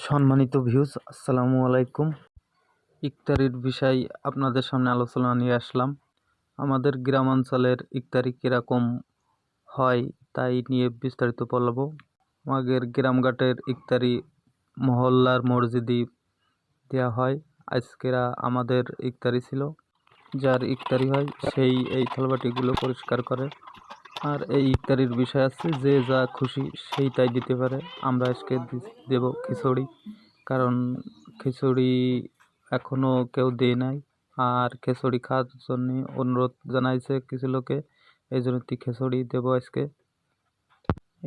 সম্মানিত ভিউজ, আসসালামু আলাইকুম। ইফতারির বিষয় আপনাদের সামনে আলোচনা নিয়ে আসলাম। আমাদের গ্রামাঞ্চলের ইফতারি কীরকম হয় তাই নিয়ে বিস্তারিত বলবো। আমাদের গ্রামঘাটের ইফতারি মহল্লার মসজিদে দেওয়া হয়। আজকেরা আমাদের ইফতারি ছিল। যার ইফতারি হয় সেই এই থালবাটিগুলো পরিষ্কার করে। আর এই ইফতারির বিষয় আছে, যে যা খুশি সেইটাই দিতে পারে। আমরা আজকে দেব খিচুড়ি, কারণ খিচুড়ি এখনও কেউ দেয় নাই। আর খিচুড়ি খাওয়ার জন্য অনুরোধ জানাইছে কিছু লোকে, এই জন্য খিচুড়ি দেবো আজকে।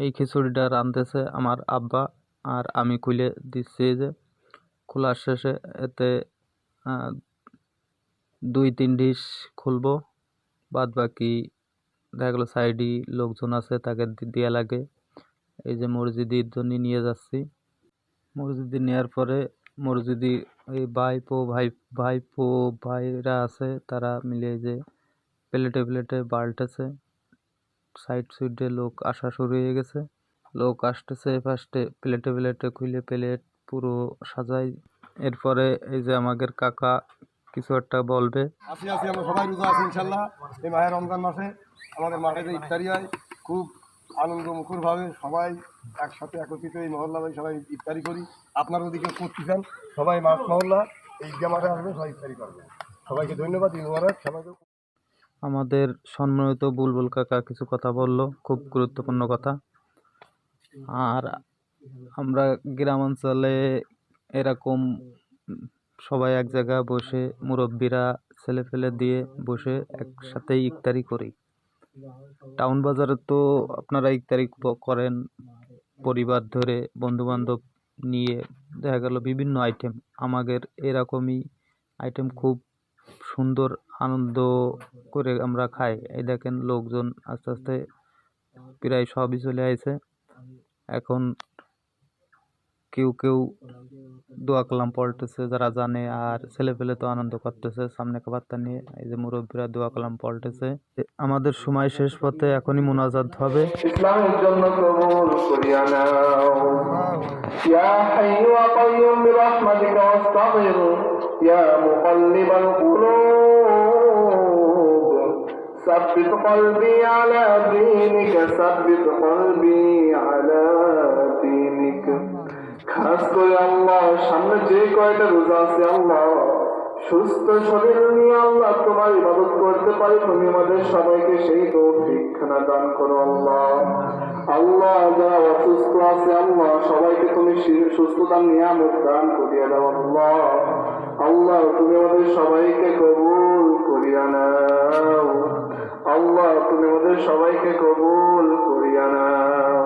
এই খিচুড়িটা রাঁধতেছে আমার আব্বা, আর আমি খুলে দিচ্ছি। যে খোলার শেষে এতে 2-3 ডিশ খুলবো, বাদ বাকি দেখা গেলো সাইডে লোকজন আছে তাকে দেওয়া লাগে। এই যে মসজিদের জন্য নিয়ে যাচ্ছি। মসজিদে নেওয়ার পরে মসজিদে এই ভাইরা আছে, তারা মিলে যে প্লেটে বাল্টেছে। সাইডে লোক আসা শুরু হয়ে গেছে, লোক আসতেছে। ফার্স্টে প্লেটে খুলে প্লেট পুরো সাজাই। এরপরে এই যে আমাদের কাকা কিছু একটা বলবে। আমরা সবাই রোজা আছি ইনশাল্লাহ। এই মাহে রমজান মাসে আমাদের মাঠে যে ইফতারি হয়, খুব আনন্দ মুখরভাবে সবাই একসাথে একত্রিত এই মহল্লায় সবাই ইফতারি করি। আপনার ওদিকে করতে চান, সবাই মাঠ মহল্লা এই জামাতে আসবে, সবাই ইফতারি করবে। সবাইকে ধন্যবাদ। সবাইকে আমাদের সম্মানিত বুলবুল কাকা কিছু কথা বলল, খুব গুরুত্বপূর্ণ কথা। আর আমরা গ্রামাঞ্চলে এরকম সবাই এক জায়গায় বসে, মুরব্বীরা ছেলে ফেলে দিয়ে বসে একসাথেই ইফতারি করি। টাউন বাজারে তো আপনারা ইফতারি করেন পরিবার ধরে, বন্ধু বান্ধব নিয়ে, দেখা গেল বিভিন্ন আইটেম। আমাদের এরকমই আইটেম খুব সুন্দর আনন্দ করে আমরা খাই। এই দেখেন লোকজন আস্তে আস্তে প্রায় সবই চলে আসে। এখন কেউ দোয়া কালাম পড়তেছে যারা জানে, আর ছেলে পেলে তো আনন্দ করতেছে সামনে বার্তা নিয়ে। এই যে মুরব্বীরা দোয়া কালাম পড়তেছে। আমাদের সময় শেষ পথে, এখনই মুনাজাত হবে। ইসলামের জন্য কবুল করিয়া নাও। ইয়া হাইয়্যু ওয়া কাইয়্যুম বিরহমাতিকা ওয়াস্তাগফির ইয়া মুকাল্লিবাল কুলুব সাব্বিত কলবি আলা দীনিকা সাব্বিত কলবি আলা দীনিকা। খাস করে আল্লাহ, সামনে যে কয়টা রোজা আছে আল্লাহ, সুস্থ শরীর নিয়ে আল্লাহ তোমার ইবাদত করতে পারি, তুমি আমাদের সবাইকে সেই তৌফিক দান করো আল্লাহ। আল্লাহ যারা অসুস্থ আছে আল্লাহ, সবাইকে তুমি সুস্থতার নিয়ামত দান করিয়া দাও আল্লাহ। আল্লাহ তুমি আমাদের সবাইকে কবুল করিয়া নাও। আল্লাহ তুমি আমাদের সবাইকে কবুল করিয়া নাও।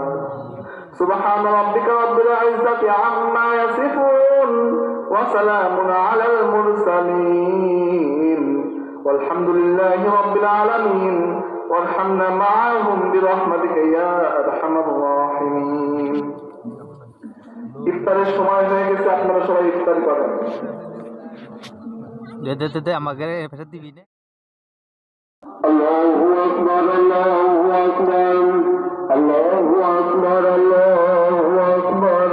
سبحان ربك رب العزة عما يصفون وسلام على المرسلين والحمد لله رب العالمين وارحمنا معهم برحمتك يا أرحم الراحمين। ইফতারের সময় হয়ে গেছে, আপনারা সবাই ইফতার করেন। আমাকে দিবি না। আল্লাহু আকবার, আল্লাহু আকবার, আল্লাহু আকবার, আল্লাহু আকবার।